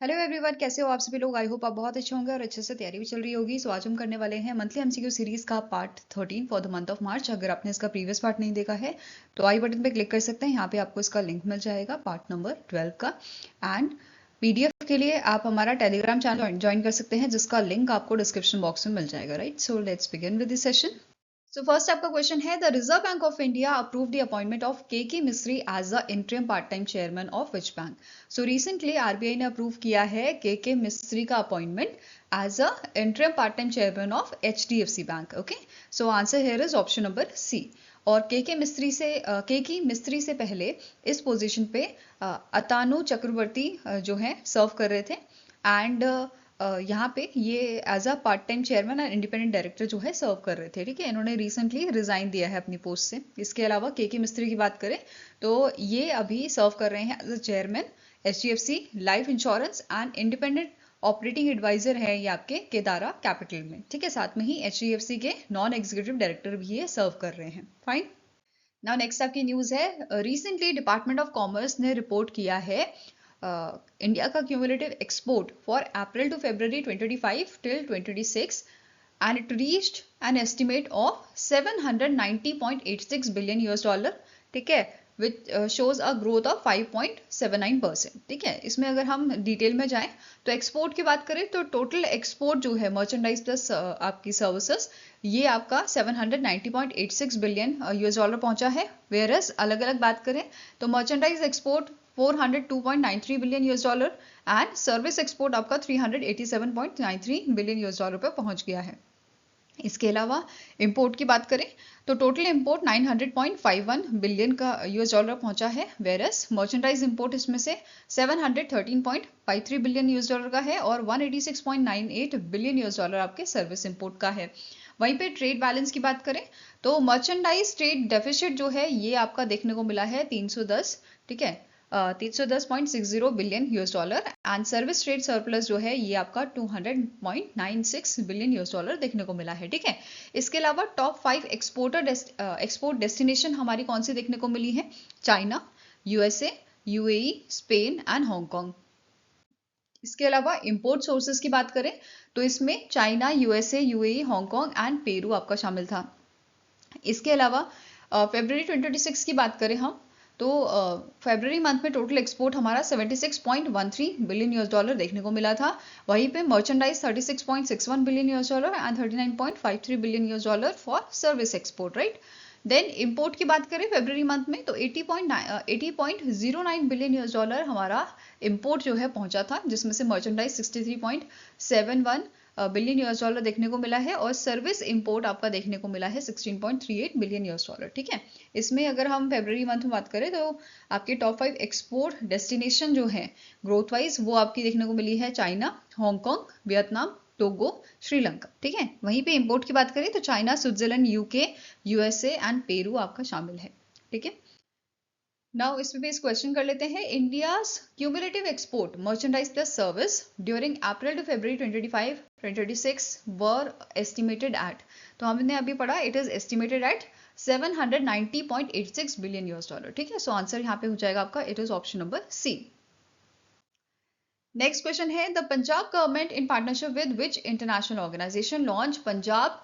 Hello everyone, कैसे हो आप सभी लोग। आई होप आप बहुत अच्छे होंगे और अच्छे से तैयारी भी चल रही होगी। सो आज हम करने वाले हैं मंथली एमसीक्यू सीरीज का part 13 for the month of March. अगर आपने इसका प्रीवियस पार्ट नहीं देखा है तो आई बटन पे क्लिक कर सकते हैं। यहाँ पे आपको इसका लिंक मिल जाएगा पार्ट नंबर 12 का। एंड पीडीएफ के लिए आप हमारा टेलीग्राम चैनल ज्वाइन कर सकते हैं, जिसका लिंक आपको डिस्क्रिप्शन बॉक्स में मिल जाएगा। Right, so let's begin with this session. So first आपका क्वेश्चन है, the reserve bank of India approve the appointment of K Misri as the interim part time chairman of which bank. So recently RBI ने approve किया है K Misri का appointment as a interim part time chairman of HDFC bank. Okay, so answer here is option number C. और K मिस्त्री से पहले इस position पे अतानु चक्रवर्ती जो है सर्व कर रहे थे। एंड यहाँ पे ये as a part time chairman and independent director जो है सर्व कर रहे थे। ठीक है, इन्होंने रिसेंटली रिजाइन दिया है अपनी पोस्ट से। इसके अलावा के मिस्त्री की बात करें तो ये अभी सर्व कर रहे हैं as a chairman HDFC life insurance and independent operating advisor है ये आपके केदारा कैपिटल में। ठीक है, साथ में ही एचडीएफसी के नॉन एग्जीक्यूटिव डायरेक्टर भी ये सर्व कर रहे हैं। फाइन। नाउ नेक्स्ट आपकी न्यूज है, रिसेंटली डिपार्टमेंट ऑफ कॉमर्स ने रिपोर्ट किया है इंडिया का cumulative export for April to February 2025 till 2026 and it reached an estimate of 790.86 billion US dollar। ठीक है, which shows a growth of 5.79%। ठीक है, इसमें अगर हम डिटेल में जाएं तो एक्सपोर्ट की बात करें तो टोटल एक्सपोर्ट जो है मर्चेंडाइज प्लस आपकी सर्विसेज, ये आपका 790.86 बिलियन यूएस डॉलर पहुंचा है। वेयर एज अलग अलग बात करें तो merchandise export 402.93 billion US dollar and service export आपका 387.93 बिलियन यूएस डॉलर पर पहुंच गया है। इसके अलावा इंपोर्ट की बात करें तो टोटल इंपोर्ट 900.51 बिलियन का यूएस डॉलर पहुंचा है। वेरस मर्चेंडाइज इंपोर्ट इसमें से 713.53 बिलियन यूएस डॉलर का है और 186.98 बिलियन यूएस डॉलर आपके सर्विस इंपोर्ट का है। वहीं पे ट्रेड बैलेंस की बात करें तो मर्चेंडाइज ट्रेड डेफिसिट जो है ये आपका देखने को मिला है 310। ठीक है, 310.60 billion US dollar and service trade surplus जो है ये आपका 200.96 बिलियन यूएस डॉलर देखने को मिला है। ठीक है, इसके अलावा टॉप 5 एक्सपोर्ट डेस्टिनेशन हमारी कौन सी देखने को मिली है? China, USA, UAE, Spain and Hong Kong. इसके अलावा इंपोर्ट सोर्सेज की बात करें तो इसमें China, USA, UAE, Hong Kong and Peru आपका शामिल था। इसके अलावा फरवरी 2026 की बात करें हम तो फरवरी मंथ में टोटल एक्सपोर्ट हमारा 76.13 बिलियन यूएस डॉलर देखने को मिला था। वहीं पे merchandise 36.61 billion US dollar and 39.53 billion US dollar for service export. Right, then import की बात करें फरवरी मंथ में तो 80.09 बिलियन यूएस डॉलर हमारा इंपोर्ट जो है पहुंचा था, जिसमें से मर्चेंडाइज 63.71 बिलियन यूएस डॉलर देखने को मिला है और सर्विस इंपोर्ट आपका देखने को मिला है 16.38 बिलियन यूएस डॉलर। ठीक है, इसमें अगर हम फरवरी मंथ में बात करें तो आपके टॉप 5 एक्सपोर्ट डेस्टिनेशन जो है ग्रोथ वाइज वो आपकी देखने को मिली है China, Hong Kong, Vietnam, Togo, Sri Lanka. ठीक है, वहीं पे इंपोर्ट की बात करें तो China, Switzerland, UK, USA and Peru आपका शामिल है। ठीक है, नाउ इस पे बेस क्वेश्चन कर लेते हैं, India's cumulative export merchandise plus service during April to February 2025-2026 were estimated at. तो हमने अभी पढ़ा it is estimated at 790.86 billion US dollar. ठीक है, सो आंसर यहाँ पे हो जाएगा आपका, it is option number C. Next question है, the Punjab government in partnership with which international organization launch Punjab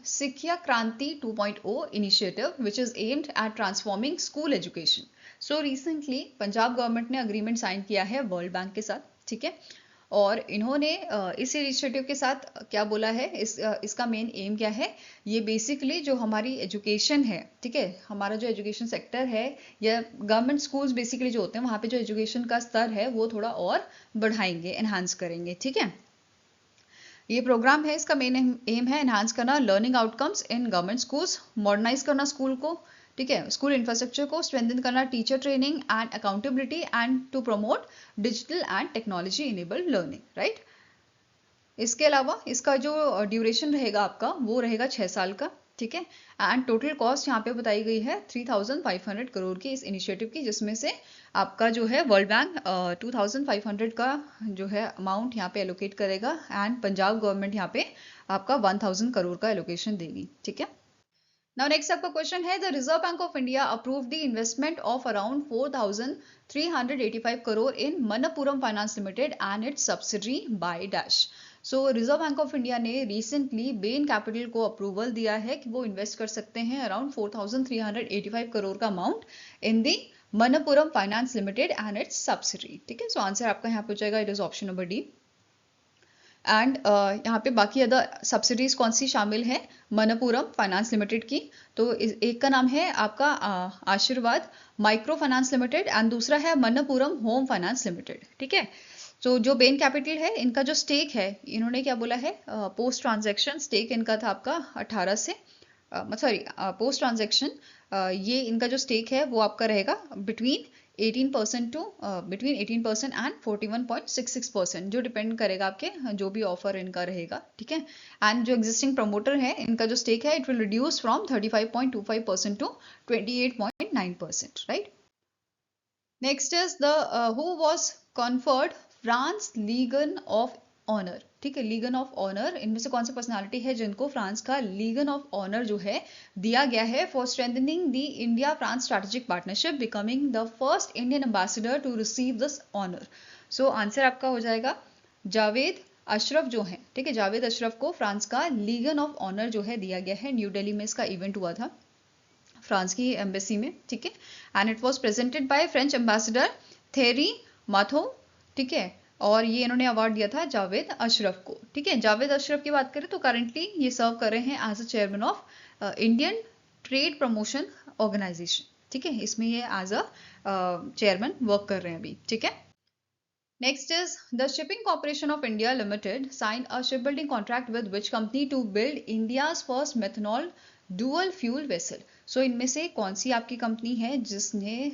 Sikya Kranti 2.0 initiative which is aimed at transforming school education। So recently Punjab government ने agreement sign किया है world bank के साथ। ठीक है, और इन्होंने इस इनिशिएटिव के साथ क्या बोला है, इसका मेन एम क्या है? ये बेसिकली जो हमारी एजुकेशन है, ठीक है, हमारा जो एजुकेशन सेक्टर है या गवर्नमेंट स्कूल्स बेसिकली जो होते हैं वहाँ पे जो एजुकेशन का स्तर है वो थोड़ा और बढ़ाएंगे, एनहांस करेंगे। ठीक है, ये प्रोग्राम है, इसका मेन एम है एनहांस करना learning outcomes in government schools, modernise करना स्कूल को। ठीक है, स्कूल इंफ्रास्ट्रक्चर को स्ट्रेंथन करना, teacher training and accountability and to promote digital and technology enabled learning. Right, इसके अलावा इसका जो ड्यूरेशन रहेगा आपका वो रहेगा 6 साल का। ठीक है, एंड टोटल कॉस्ट यहाँ पे बताई गई है 3500 करोड़ की इस इनिशिएटिव की, जिसमें से आपका जो है वर्ल्ड बैंक 2500 का जो है अमाउंट यहाँ पे एलोकेट करेगा एंड पंजाब गवर्नमेंट यहाँ पे आपका 1000 करोड़ का एलोकेशन देगी। ठीक है, नाउ नेक्स्ट आपका क्वेश्चन है, the reserve bank of India approve the investment of around 4,385 crore in Manappuram finance limited and it's subsidiary by dash. So reserve bank of India ने रिसेंटली बेन कैपिटल को अप्रूवल दिया है कि वो इन्वेस्ट कर सकते हैं अराउंड 4,385 करोड़ का amount in the Manappuram finance limited and it's subsidiary. ठीक है, सो आंसर आपका यहाँ पे हो जाएगा, it is option number D. And यहाँ पे बाकी अदर सब्सिडीज कौन सी शामिल है मनप्पुरम फाइनेंस लिमिटेड की, तो एक का नाम है आपका आशीर्वाद माइक्रो फाइनेंस लिमिटेड एंड दूसरा है मनप्पुरम होम फाइनेंस लिमिटेड। ठीक है, तो जो बेन कैपिटल है इनका जो स्टेक है, इन्होंने क्या बोला है, पोस्ट ट्रांजैक्शन स्टेक इनका था आपका 18 से सॉरी पोस्ट ट्रांजैक्शन ये इनका जो स्टेक है वो आपका रहेगा बिटवीन 18% एंड 41.66%, जो डिपेंड करेगा आपके जो भी ऑफर इनका रहेगा। ठीक है, एंड जो एग्जिस्टिंग प्रमोटर है इनका जो स्टेक है it will reduce from 35.25% to 28.9%, right. Next is the who was conferred France legion of honour. ठीक है, लीगन ऑफ ऑनर, इनमें से कौन सी पर्सनालिटी है जिनको फ्रांस का लीगन ऑफ ऑनर जो है दिया गया है for strengthening the India France strategic partnership, becoming the first Indian ambassador to receive this honour. So answer आपका हो जाएगा जावेद अशरफ जो है। ठीक है, जावेद अशरफ को फ्रांस का लीगन ऑफ ऑनर जो है दिया गया है। न्यू दिल्ली में इसका इवेंट हुआ था फ्रांस की एम्बेसी में। ठीक है, and it was presented by French ambassador theory माथो। ठीक है, और ये इन्होंने अवार्ड दिया था जावेद अशरफ को। ठीक है, जावेद अशरफ की बात करें तो करंटली ये सर्व कर रहे हैं as a chairman of Indian trade promotion organisation. ठीक है, इसमें ये एज अ चेयरमैन वर्क कर रहे हैं अभी। ठीक है, next is the Shipping Corporation of India Limited sign a ship building contract with which company to build India's first methanol dual fuel vessel. So इनमें से कौन सी आपकी कंपनी है जिसने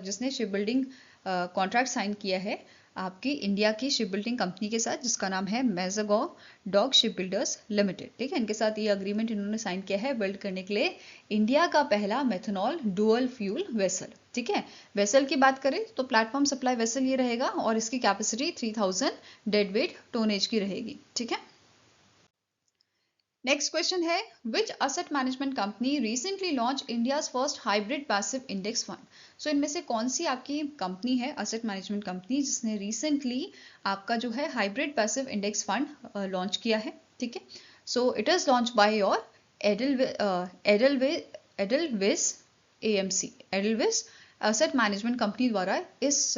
जिसने शिप बिल्डिंग कॉन्ट्रैक्ट साइन किया है आपकी इंडिया की शिप बिल्डिंग कंपनी के साथ, जिसका नाम है मैजागॉव डॉक शिप बिल्डर्स लिमिटेड। ठीक है, इनके साथ ये अग्रीमेंट इन्होंने साइन किया है बिल्ड करने के लिए इंडिया का पहला मेथनॉल डुअल फ्यूल वेसल। ठीक है, वेसल की बात करें तो प्लेटफॉर्म सप्लाई वेसल ये रहेगा और इसकी कैपेसिटी 3000 डेड वेट टोनेज की रहेगी। ठीक है, नेक्स्ट क्वेश्चन है, which asset management company recently launch India's first hybrid passive index fund. So इनमें से कौन सी आपकी कंपनी है असेट मैनेजमेंट कंपनी जिसने रिसेंटली आपका जो है hybrid passive index fund launch किया है। ठीक है, so it is launch by your Edelweiss AMC, Edelweiss asset management company द्वारा इस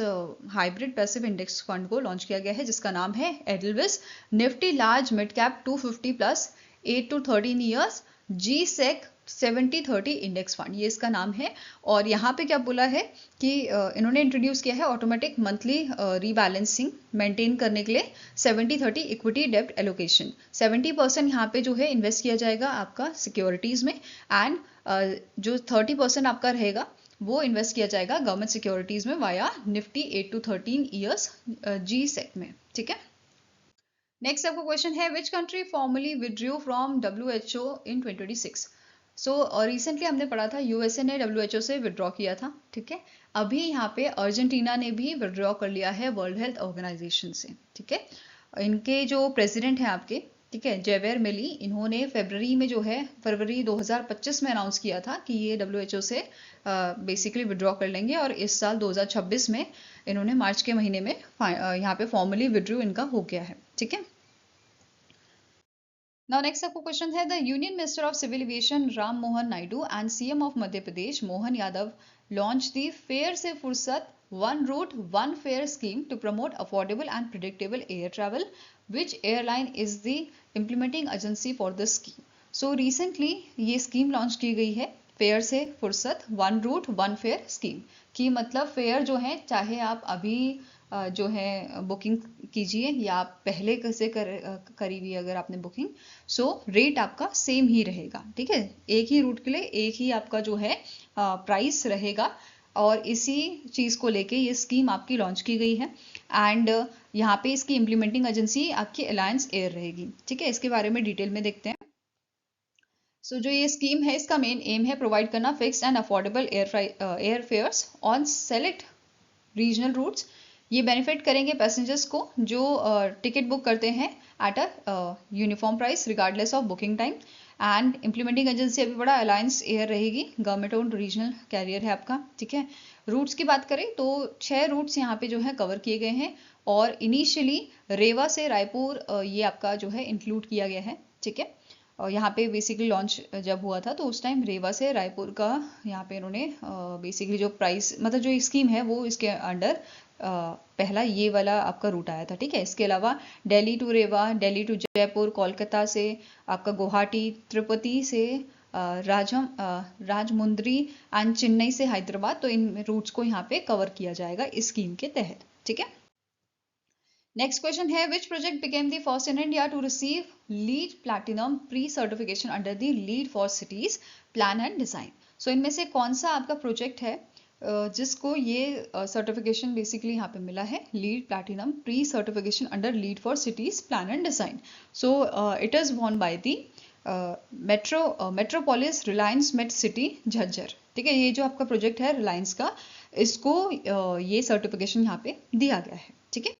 हाइब्रिड पैसिव इंडेक्स फंड को लॉन्च किया गया है, जिसका नाम है Edelweiss Nifty large mid cap 250 plus 8 to 13 years GSEC 70-30 index fund, ये इसका नाम है। और यहाँ पे क्या बोला है कि इन्होंने इंट्रोड्यूस किया है ऑटोमेटिक मंथली रीबैलेंसिंग मेंटेन करने के लिए 70-30 इक्विटी डेब्ट एलोकेशन। 70% यहाँ पे जो है इन्वेस्ट किया जाएगा आपका सिक्योरिटीज में एंड जो 30% आपका रहेगा वो इन्वेस्ट किया जाएगा गवर्नमेंट सिक्योरिटीज में via Nifty 8 to 13 years GSEC में। ठीक है, नेक्स्ट आपका क्वेश्चन है, which country formally withdrew from WHO in 2026। So recently हमने पढ़ा था USA ने WHO से विड्रॉ किया था। ठीक है, अभी यहाँ पे अर्जेंटीना ने भी विड्रॉ कर लिया है वर्ल्ड हेल्थ ऑर्गेनाइजेशन से। ठीक है, इनके जो प्रेसिडेंट हैं आपके, ठीक है, जेवियर मिली, इन्होंने फरवरी 2025 में अनाउंस किया था कि ये WHO से बेसिकली विड्रॉ कर लेंगे और इस साल 2026 में इन्होंने मार्च के महीने में यहाँ पे फॉर्मली विड्रू इनका हो गया है। ठीक है, नाउ नेक्स्ट आपको क्वेश्चन है, the union minister of civil aviation Ram Mohan Naidu and CM of Madhya Pradesh Mohan Yadav launch the fare से फुर्सत one route one fare scheme to promote affordable and predictable air travel, which airline is the implementing agency for this scheme. So recently ये scheme launch की गई है, fare से फुर्सत one route one fare scheme की मतलब fair जो है चाहे आप अभी जो है बुकिंग कीजिए या आप पहले कैसे करी हुई अगर आपने बुकिंग, सो रेट आपका सेम ही रहेगा। ठीक है, एक ही रूट के लिए एक ही आपका जो है प्राइस रहेगा और इसी चीज़ को लेके ये स्कीम आपकी लॉन्च की गई है एंड यहाँ पे इसकी इम्प्लीमेंटिंग एजेंसी आपकी अलायंस एयर रहेगी। ठीक है, इसके बारे में डिटेल में देखते हैं। सो जो ये स्कीम है इसका मेन एम है प्रोवाइड करना fixed and affordable air fares on select regional routes. ये बेनिफिट करेंगे पैसेंजर्स को जो टिकट बुक करते हैं at a uniform price regardless of booking time and implementing agency अभी बड़ा अलायंस एयर रहेगी, गवर्नमेंट ओन रीजनल कैरियर है आपका, ठीक है। रूट्स की बात करें तो 6 रूट्स यहाँ पे जो है कवर किए गए हैं, और इनिशियली रेवा से रायपुर ये आपका जो है इंक्लूड किया गया है, ठीक है। और यहाँ पे बेसिकली लॉन्च जब हुआ था तो उस टाइम रेवा से रायपुर का यहाँ पे इन्होंने बेसिकली जो प्राइस मतलब जो स्कीम है वो इसके अंडर पहला ये वाला आपका रूट आया था, ठीक है। इसके अलावा दिल्ली टू रेवा, दिल्ली टू जयपुर, कोलकाता से आपका गुवाहाटी, तिरुपति से राजमुंद्री एंड चेन्नई से हैदराबाद, तो इन रूट्स को यहाँ पे कवर किया जाएगा इस स्कीम के तहत, ठीक है। नेक्स्ट क्वेश्चन है which project became the first in India to receive LEED platinum pre certification under the LEED for cities plan and design. So इनमें से कौन सा आपका प्रोजेक्ट है जिसको ये सर्टिफिकेशन बेसिकली यहाँ पे मिला है, LEED platinum pre certification under LEED for cities plan and design. So it is won by the metropolis Reliance met city Jhajjar, ठीक है। ये जो आपका प्रोजेक्ट है रिलायंस का, इसको ये सर्टिफिकेशन यहाँ पे दिया गया है, ठीक है।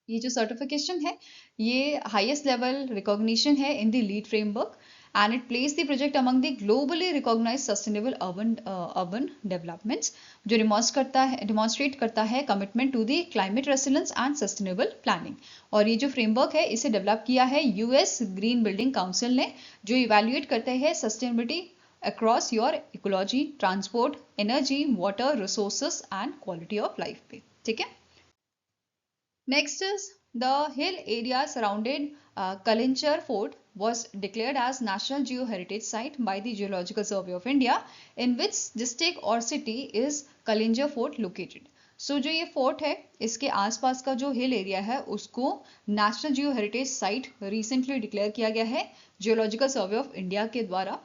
ये जो सर्टिफिकेशन है ये हाईएस्ट लेवल रिकॉग्निशन है in the LEED framework and it place the project among the globally recognized sustainable urban developments, जो डिमॉन्स्ट्रेट करता है commitment to the climate resilience and sustainable planning. और ये जो फ्रेमवर्क है इसे डेवलप किया है यूएस ग्रीन बिल्डिंग काउंसिल ने, जो इवैल्यूएट करते हैं sustainability across your ecology, transport, energy, water resources and quality of life पे, ठीक है। Next is the hill area surrounded Kalinchar Fort was declared as National Geo-Heritage Site by the Geological Survey of India, in which district or city is Kalinchar Fort located. So जो ये fort है इसके आसपास का जो hill area है उसको national जियो heritage site recently declare किया गया है जियोलॉजिकल सर्वे ऑफ इंडिया के द्वारा,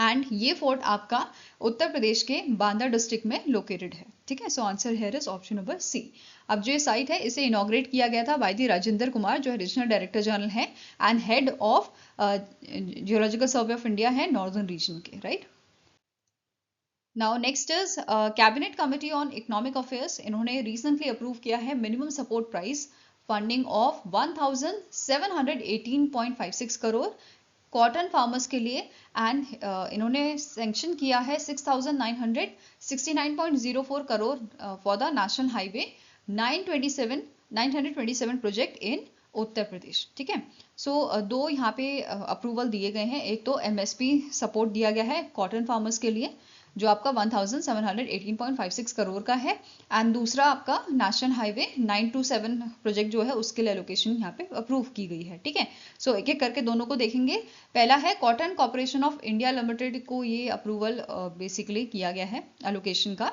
एंड ये फोर्ट आपका उत्तर प्रदेश के बांदा डिस्ट्रिक्ट में लोकेटेड है, ठीक है। So answer here is option number C. अब जो ये साइट है इसे इनॉग्रेट किया गया था बाय दी राजेंद्र कुमार, जो रीजनल डायरेक्टर जनरल है and head of Geological Survey of India है नॉर्दर्न रीजन के, right. Now next is Cabinet Committee on Economic Affairs, इन्होंने रिसेंटली अप्रूव किया है minimum support price funding of 1718.56 crore cotton farmers के लिए, and इन्होंने sanction किया है 6969.04 crore for the national highway 927 project in Uttar Pradesh, ठीक है। सो दो यहाँ पे अप्रूवल दिए गए हैं, एक तो एमएसपी सपोर्ट दिया गया है कॉटन फार्मर्स के लिए जो आपका 1718.56 करोड़ का है, एंड दूसरा आपका नेशनल हाईवे 927 प्रोजेक्ट जो है उसके लिए एलोकेशन यहाँ पे अप्रूव की गई है, ठीक है। सो एक एक करके दोनों को देखेंगे। पहला है cotton corporation of India limited को ये अप्रूवल बेसिकली किया गया है एलोकेशन का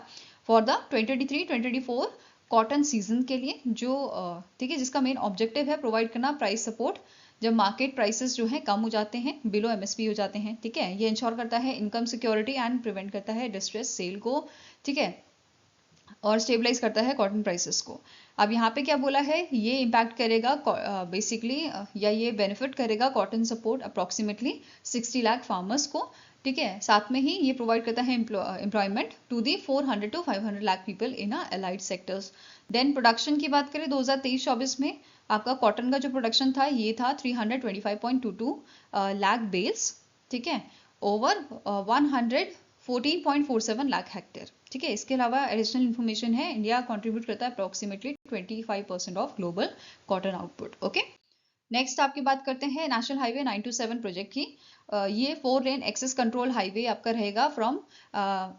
फॉर द 2023-2024 कॉटन सीजन के लिए, जो ठीक है, जिसका मेन ऑब्जेक्टिव है प्रोवाइड करना प्राइस सपोर्ट जब मार्केट प्राइसेस जो है कम हो जाते हैं, बिलो एमएसपी हो जाते हैं, ठीक है। ये इंश्योर करता है इनकम सिक्योरिटी एंड प्रिवेंट करता है डिस्ट्रेस सेल को, ठीक है, और स्टेबलाइज करता है कॉटन प्राइसेस को। अब यहाँ पे क्या बोला है, ये इम्पैक्ट करेगा बेसिकली या ये बेनिफिट करेगा cotton support approximately 60 lakh farmers को, ठीक है। साथ में ही ये प्रोवाइड करता है employment to the 400 to 500 lakh people in allied sectors. Then production की बात करें 2023-24 में आपका कॉटन का जो प्रोडक्शन था ये था 325.22 लाख बेल्स, ठीक है, ओवर 114.47 लाख हेक्टेयर, ठीक है। इसके अलावा एडिशनल इन्फॉर्मेशन है, इंडिया कंट्रीब्यूट करता है approximately 25% of global cotton output, okay. Next आपकी बात करते हैं नेशनल हाईवे 927 प्रोजेक्ट की। ये 4 लेन एक्सेस कंट्रोल हाईवे आपका रहेगा फ्रॉम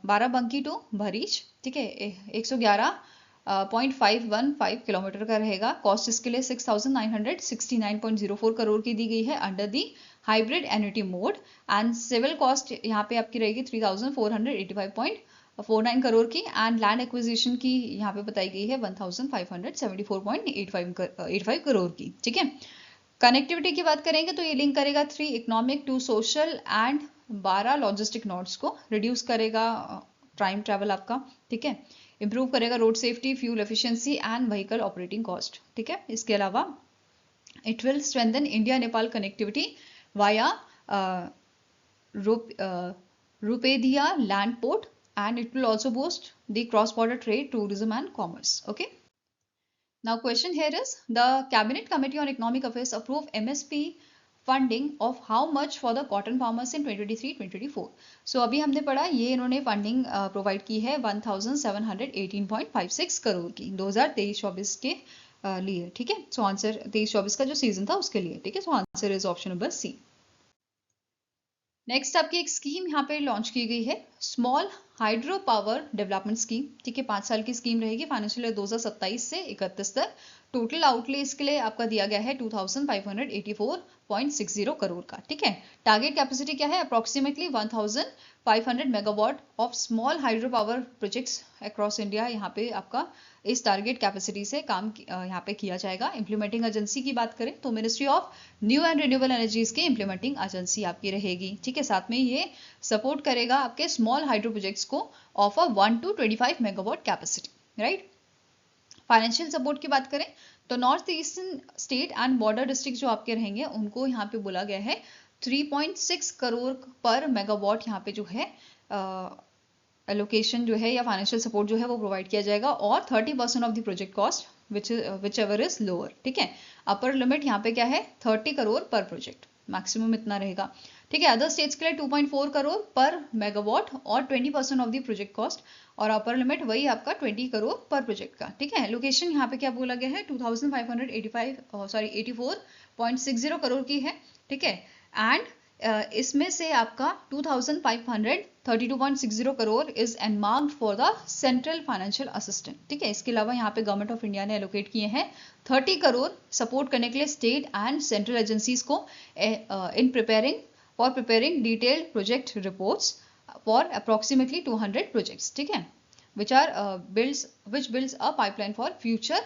बाराबंकी टू भरीच, ठीक है, 111.515 किलोमीटर का रहेगा। कॉस्ट इसके लिए 6969.04 करोड़ की दी गई है under the hybrid annuity mode, and civil cost यहाँ पे आपकी रहेगी 3485.49 करोड़ की, एंड लैंड एक्विजिशन की यहाँ पे बताई गई है 1574.85 करोड़ की, ठीक है। कनेक्टिविटी की बात करेंगे तो ये लिंक करेगा 3 economic 2 social and 12 logistic nodes को, रिड्यूस करेगा टाइम ट्रैवल आपका, ठीक है, इंप्रूव करेगा road safety, fuel efficiency and vehicle operating cost, ठीक है। इसके अलावा it will strengthen India Nepal connectivity via Rupaidiha land port, and it will also boost the cross border trade, tourism and commerce, okay. Now question here is the Cabinet Committee on Economic Affairs approved MSP funding of how much for the cotton farmers in 2023-2024। सो अभी हमने पढ़ा ये इन्होंने funding provide की है 1718.56 करोड़ की 2023-24 के लिए, ठीक है। सो आंसर 23-24 का जो सीजन था उसके लिए, ठीक है। So answer is option number C. Next आपकी एक स्कीम यहाँ पे लॉन्च की गई है, small hydro power development scheme, ठीक है। 5 साल की स्कीम रहेगी, फाइनेंशियल ईयर 2027 से 31 तक। टोटल आउटले इसके लिए आपका दिया गया है 2584.60 करोड़ का, ठीक है। टारगेट कैपेसिटी क्या है, approximately 1500 megawatt of small hydro power projects across India. यहाँ पे आपका इस टारगेट कैपेसिटी से काम यहाँ पे किया जाएगा। इंप्लीमेंटिंग एजेंसी की बात करें तो ministry of new and renewable energies की इंप्लीमेंटिंग एजेंसी आपकी रहेगी, ठीक है। साथ में ये सपोर्ट करेगा आपके स्मॉल हाइड्रो प्रोजेक्ट्स को of a 1 to 25 megawatt capacity, right. Financial support की बात करें तो north eastern state and border district जो आपके रहेंगे उनको यहाँ पे बोला गया है 3.6 करोड़ पर मेगावाट यहाँ पे जो है एलोकेशन जो है या फाइनेंशियल सपोर्ट जो है वो प्रोवाइड किया जाएगा, और 30% of the project cost which ever is lower, ठीक है। अपर लिमिट यहाँ पे क्या है 30 करोड़ पर प्रोजेक्ट, मैक्सिमम इतना रहेगा, ठीक है। अदर स्टेट्स के लिए 2.4 करोड़ पर मेगावाट और 20% ऑफ द प्रोजेक्ट कॉस्ट, और अपर लिमिट वही आपका 20 करोड़ पर प्रोजेक्ट का, ठीक है। लोकेशन यहाँ पे क्या बोला गया है 84.60 करोड़ की है, ठीक है। एंड इसमें से आपका 2532.60 crore is earmarked for the central financial assistant, ठीक है। इसके अलावा यहाँ पे गवर्नमेंट ऑफ इंडिया ने एलोकेट किए हैं 30 करोड़ सपोर्ट करने के लिए स्टेट एंड सेंट्रल एजेंसीज को in preparing detailed project reports for approximately 200 projects, ठीक है, which builds a pipeline for future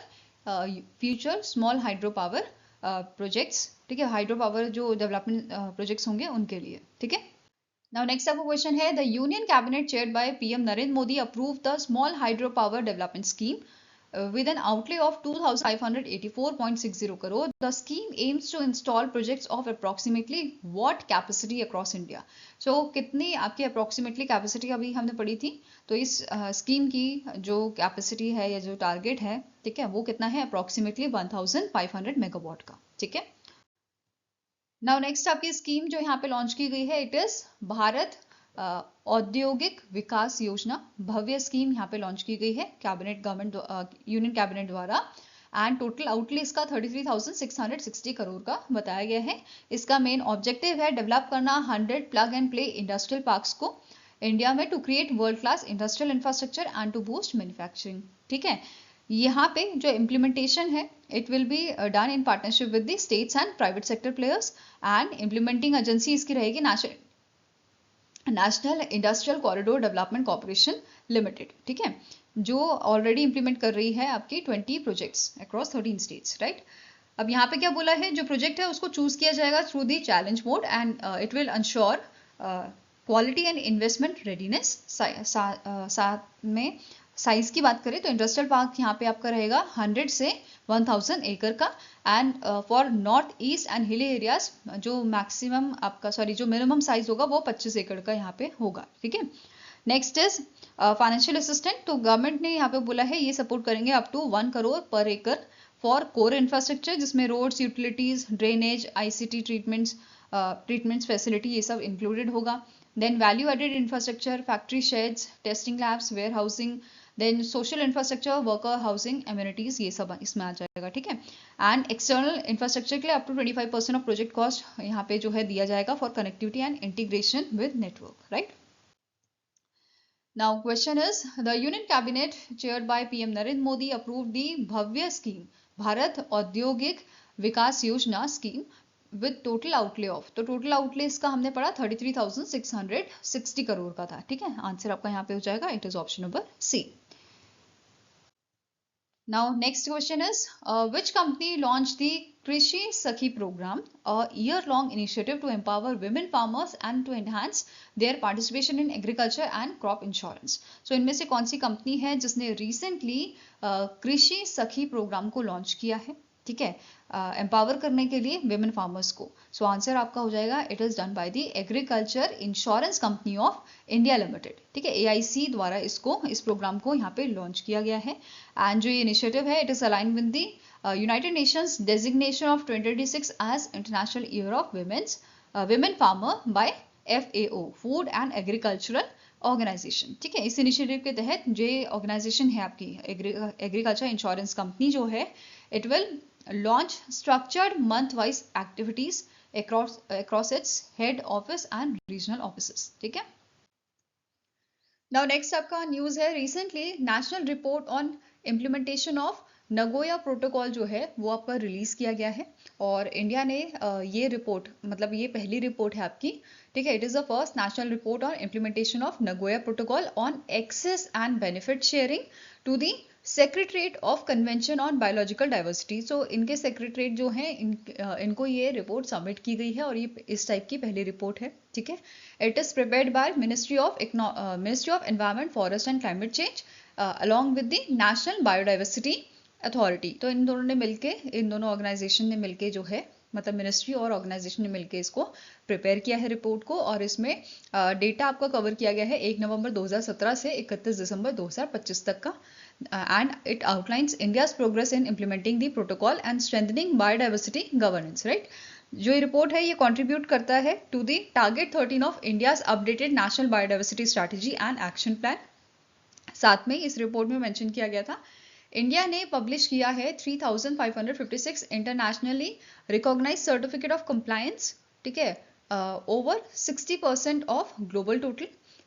small hydro power projects, ठीक है। हाइड्रो पावर जो डेवलपमेंट प्रोजेक्ट्स होंगे उनके लिए, ठीक है। नाउ नेक्स्ट आपका क्वेश्चन है, the union cabinet chaired by PM Narendra Modi approve the small hydro power development scheme with an outlay of 2584.60 crore. The scheme aims to install projects of approximately what capacity across India? So कितनी आपकी approximately capacity अभी हमने पढ़ी थी, तो इस scheme की जो कैपेसिटी है या जो टारगेट है, ठीक है, वो कितना है approximately 1500 मेगावाट का, ठीक है। नाउ नेक्स्ट आपकी स्कीम जो यहाँ पे लॉन्च की गई है, इट इज भारत औद्योगिक विकास योजना, भव्य स्कीम यहाँ पे लॉन्च की गई है यूनियन कैबिनेट द्वारा, एंड टोटल आउटले इसका 33,660 करोड़ का बताया गया है। इसका मेन ऑब्जेक्टिव है डेवलप करना 100 plug and play industrial parks को इंडिया में to create world class industrial infrastructure and to boost manufacturing, ठीक है। यहाँ पे जो इम्प्लीमेंटेशन है it will be done in partnership with the states and private sector players, and implementing agency इसकी रहेगी national industrial corridor development corporation limited, ठीक है, जो ऑलरेडी इंप्लीमेंट कर रही है आपकी 20 प्रोजेक्ट्स अक्रॉस 13 स्टेट्स, राइट। अब यहाँ पे क्या बोला है, जो प्रोजेक्ट है उसको चूज किया जाएगा through the challenge mode and it will ensure quality and investment readiness. साथ में साइज की बात करें तो इंडस्ट्रियल पार्क यहाँ पे आपका रहेगा 100 से 1000 एकड़ का, and for north east and hilly areas जो मिनिमम साइज होगा वो 25 एकड़ का यहाँ पे होगा, ठीक है। नेक्स्ट इज फाइनेंशियल असिस्टेंट, तो गवर्नमेंट ने यहाँ पे बोला है ये सपोर्ट करेंगे अप टू 1 करोड़ पर एकड़ फॉर कोर इंफ्रास्ट्रक्चर, जिसमें roads, utilities, drainage, ICT treatments facility ये सब इंक्लूडेड होगा। Then value added infrastructure, factory sheds, testing labs, warehousing, then social infrastructure, worker housing, amenities, ये सब इसमें आ जाएगा, ठीक है। एंड एक्सटर्नल इंफ्रास्ट्रक्चर के लिए up to 25% of project cost यहाँ पे जो है दिया जाएगा for connectivity and integration with network, right. Now question is, the Union Cabinet chaired by PM Narendra Modi approved the Bhavya scheme, Bharat औद्योगिक विकास योजना scheme with total outlay of, तो total outlay इसका हमने पढ़ा 33,660 करोड़ का था, ठीक है। आंसर आपका यहाँ पे हो जाएगा, it is option number C. Now next question is, which company launched the Krishi Sakhi program, a year-long initiative to empower women farmers and to enhance their participation in agriculture and crop insurance? So इनमें से कौन सी company है जिसने recently कृषि सखी programme को launch किया है, ठीक है, एम्पावर करने के लिए विमेन फार्मर्स को। सो आंसर आपका हो जाएगा it is done by the agriculture insurance company of India limited. ठीक है, AIC द्वारा इस प्रोग्राम को यहाँ पे लॉन्च किया गया है। एंड जो ये इनिशिएटिव है it is align with the united nations designation of 2026 as international year of women farmer by FAO, food and agricultural organisation. ठीक है, इस इनिशिएटिव के तहत जो ऑर्गेनाइजेशन है आपकी एग्रीकल्चर इंश्योरेंस कंपनी जो है, it will launch structured month-wise activities across its head office and regional offices। ठीक है, now next आपका न्यूज है, recently national report on implementation of Nagoya protocol जो है वो आपका रिलीज किया गया है। और इंडिया ने ये रिपोर्ट, मतलब ये पहली रिपोर्ट है आपकी। ठीक है, it is the first national report on implementation of Nagoya protocol on access and benefit sharing to the secretariat of convention on biological diversity. So इनके सेक्रेटरीट जो हैं इनको ये रिपोर्ट सबमिट की गई है और ये इस टाइप की पहली रिपोर्ट है। ठीक है, it is prepared by ministry of environment, forest and climate change along with the national biodiversity authority. तो इन दोनों ऑर्गेनाइजेशन ने मिलके जो है, मतलब मिनिस्ट्री और ऑर्गेनाइजेशन ने मिलकर इसको प्रिपेयर किया है रिपोर्ट को। और इसमें डेटा आपका कवर किया गया है 1 नवंबर 2017 से 31 दिसंबर 2025 तक का। And it outlines India's progress in implementing the protocol and strengthening biodiversity governance. Right, जो ये रिपोर्ट है ये कंट्रीब्यूट करता है to the target 13 of India's updated national biodiversity strategy and action plan. साथ में इस रिपोर्ट में मेंशन किया गया था, इंडिया ने पब्लिश किया है 3556 internationally recognise certificate of compliance. ठीक है, over 60% of global total.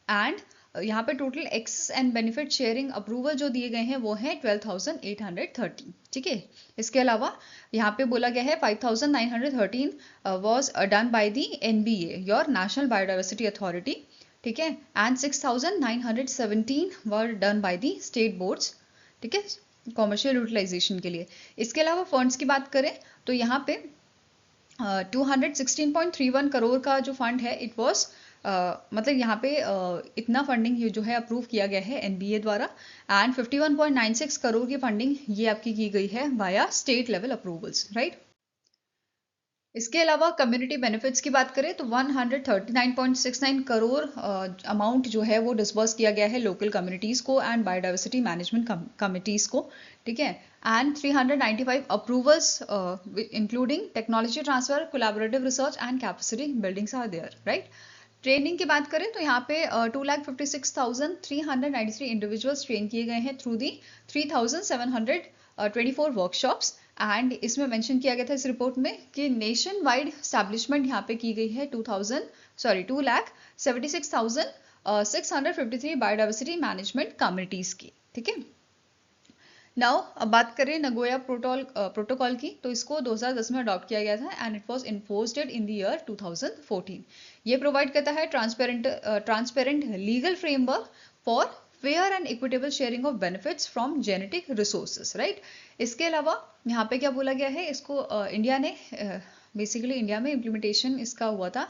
And यहाँ पे total access and benefit sharing approval जो दिए गए हैं वो है 12,813। ठीक है, इसके अलावा यहाँ पे बोला गया है 5,913 was done by the NBA, your national biodiversity authority. ठीक है, and 6,917 were done by the state boards. ठीक है, कॉमर्शियल यूटिलाइजेशन के लिए। इसके अलावा फंड्स की बात करें तो यहाँ पे 216.31 करोड़ का जो फंड है इट वॉज मतलब यहाँ पे इतना फंडिंग जो है अप्रूव किया गया है NBA द्वारा। एंड 51.96 करोड़ की फंडिंग ये आपकी की गई है via state level approvals. Right, इसके अलावा कम्युनिटी बेनिफिट्स की बात करें तो 139.69 करोड़ अमाउंट जो है वो डिस्बर्स किया गया है लोकल कम्युनिटीज़ को एंड बायोडाइवर्सिटी मैनेजमेंट कमिटीज़ को। ठीक है, and 395 approvals including technology transfer, collaborative research and capacity buildings are there. Right, training की बात करें तो यहाँ पे 2,56,393 इंडिविजुअल्स ट्रेन किए गए हैं थ्रू दी 3,724 वर्कशॉप्स। एंड इसमें मेंशन किया गया था इस रिपोर्ट में कि नेशन वाइड स्टैब्लिशमेंट यहाँ पे की गई है 2,76,653 बायोडाइवर्सिटी मैनेजमेंट कम्युनिटीज की। ठीक है, नाउ अब बात करें नगोया प्रोटोकॉल की, तो इसको 2010 में अडॉप्ट किया गया था and it was enforced in the year 2014। ये प्रोवाइड करता है transparent legal framework for fair and equitable sharing of benefits from genetic resources. Right, इसके अलावा यहाँ पे क्या बोला गया है, इसको इंडिया ने बेसिकली इंडिया में इम्प्लीमेंटेशन इसका हुआ था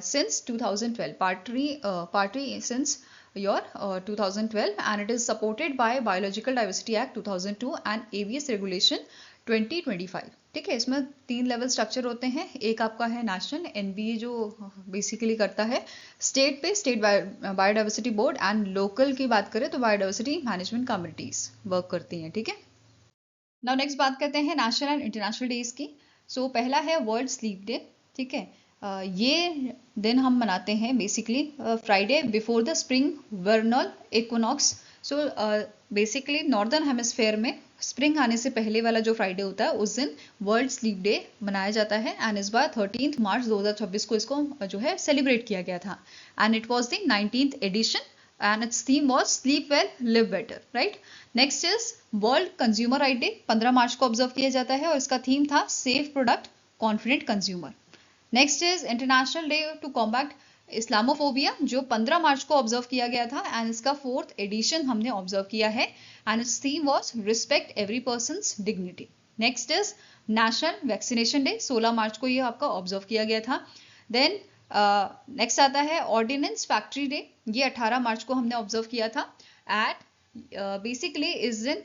since 2012, partly since your 2012 and it is supported by Biological Diversity Act 2002 and ABS Regulation 2025। ठीक है, इसमें 3 लेवल स्ट्रक्चर होते हैं। एक आपका है नेशनल, NBA जो बेसिकली करता है स्टेट पे, state biodiversity board, and local की बात करें तो बायोडाइवर्सिटी मैनेजमेंट कमिटीज वर्क करती हैं। ठीक है, नाउ नेक्स्ट बात करते हैं नेशनल एंड इंटरनेशनल डेज की। सो पहला है वर्ल्ड स्लीप डे। ठीक है, ये दिन हम मनाते हैं basically Friday before the spring वर्नल equinox. So basically northern hemisphere में स्प्रिंग आने से पहले वाला जो फ्राइडे होता है उस दिन वर्ल्ड स्लीप डे मनाया जाता है। एंड इस बार 13 मार्च 2026 को इसको जो है सेलिब्रेट किया गया था and it was the 19th edition and it's theme was sleep well live better. Right, next is world consumer right day, 15 मार्च को ऑब्जर्व किया जाता है और इसका थीम था safe product confident consumer. Next is international day to combat Islamophobia, जो 15 मार्च को ऑब्जर्व किया गया था एंड इसका 4th एडिशन हमने ऑब्जर्व किया है and it's theme was respect every persons dignity. Next is national vaccination day, 16 मार्च को ये आपका ऑब्जर्व किया गया था। देन नेक्स्ट आता है ऑर्डिनेंस फैक्ट्री डे, ये 18 मार्च को हमने ऑब्जर्व किया था। एट बेसिकली इस दिन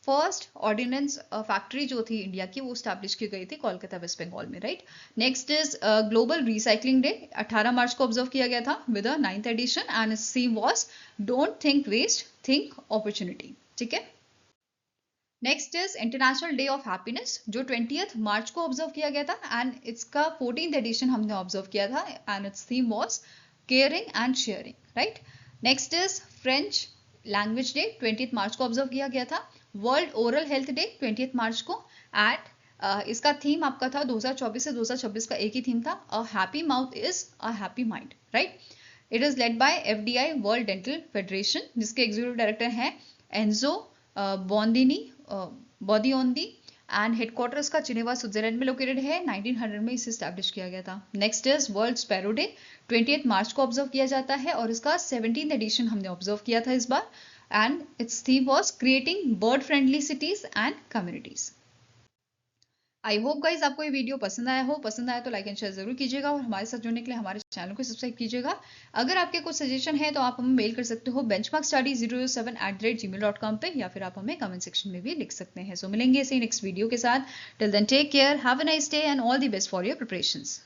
फर्स्ट ऑर्डिनेंस फैक्ट्री जो थी इंडिया की वो स्टैब्लिश की गई थी कोलकाता वेस्ट बंगाल में, right. Next is global recycling day, 18 March को ऑब्जर्व किया गया था with 9th edition, and it's theme was don't think waste, think opportunity, ठीक है। Next is international day of happiness, जो 20th मार्च को ऑब्जर्व किया गया था, एंड इसका 14th एडिशन हमने ऑब्जर्व किया था, and it's theme was caring and sharing, right. Next is French language day, 20th मार्च को ऑब्जर्व किया गया था। World oral health day 20th मार्च को, एंड इसका थीम आपका था 2024 से 2026 का एक ही थीम था, a happy mouth is a happy mind, right. It is led by FDI world dental federation, जिसके एग्जीक्यूटिव डायरेक्टर हैं एंजो बॉदियोंदी, एंड हेडक्वार्टर इसका जिनेवा स्विट्जरलैंड में लोकेटेड है। 1900 में इसे स्टैब्लिश किया गया था। Next is world sparrow day, 20th मार्च को ऑब्जर्व किया जाता है, और इसका 17th एडिशन हमने ऑब्जर्व किया था इस बार, and it's theme was creating bird friendly cities and communities. I hope guys आपको ये वीडियो पसंद आया तो लाइक एंड शेयर जरूर कीजिएगा, और हमारे साथ जुड़ने के लिए हमारे चैनल को सब्सक्राइब कीजिएगा। अगर आपके कुछ सजेशन है तो आप हमें मेल कर सकते हो benchmarkstudy007@gmail.com पे, या फिर आप हमें कमेंट सेक्शन में भी लिख सकते हैं। सो मिलेंगे इसी नेक्स्ट वीडियो के साथ। Till then take care, have a nice day and all the best for your preparations.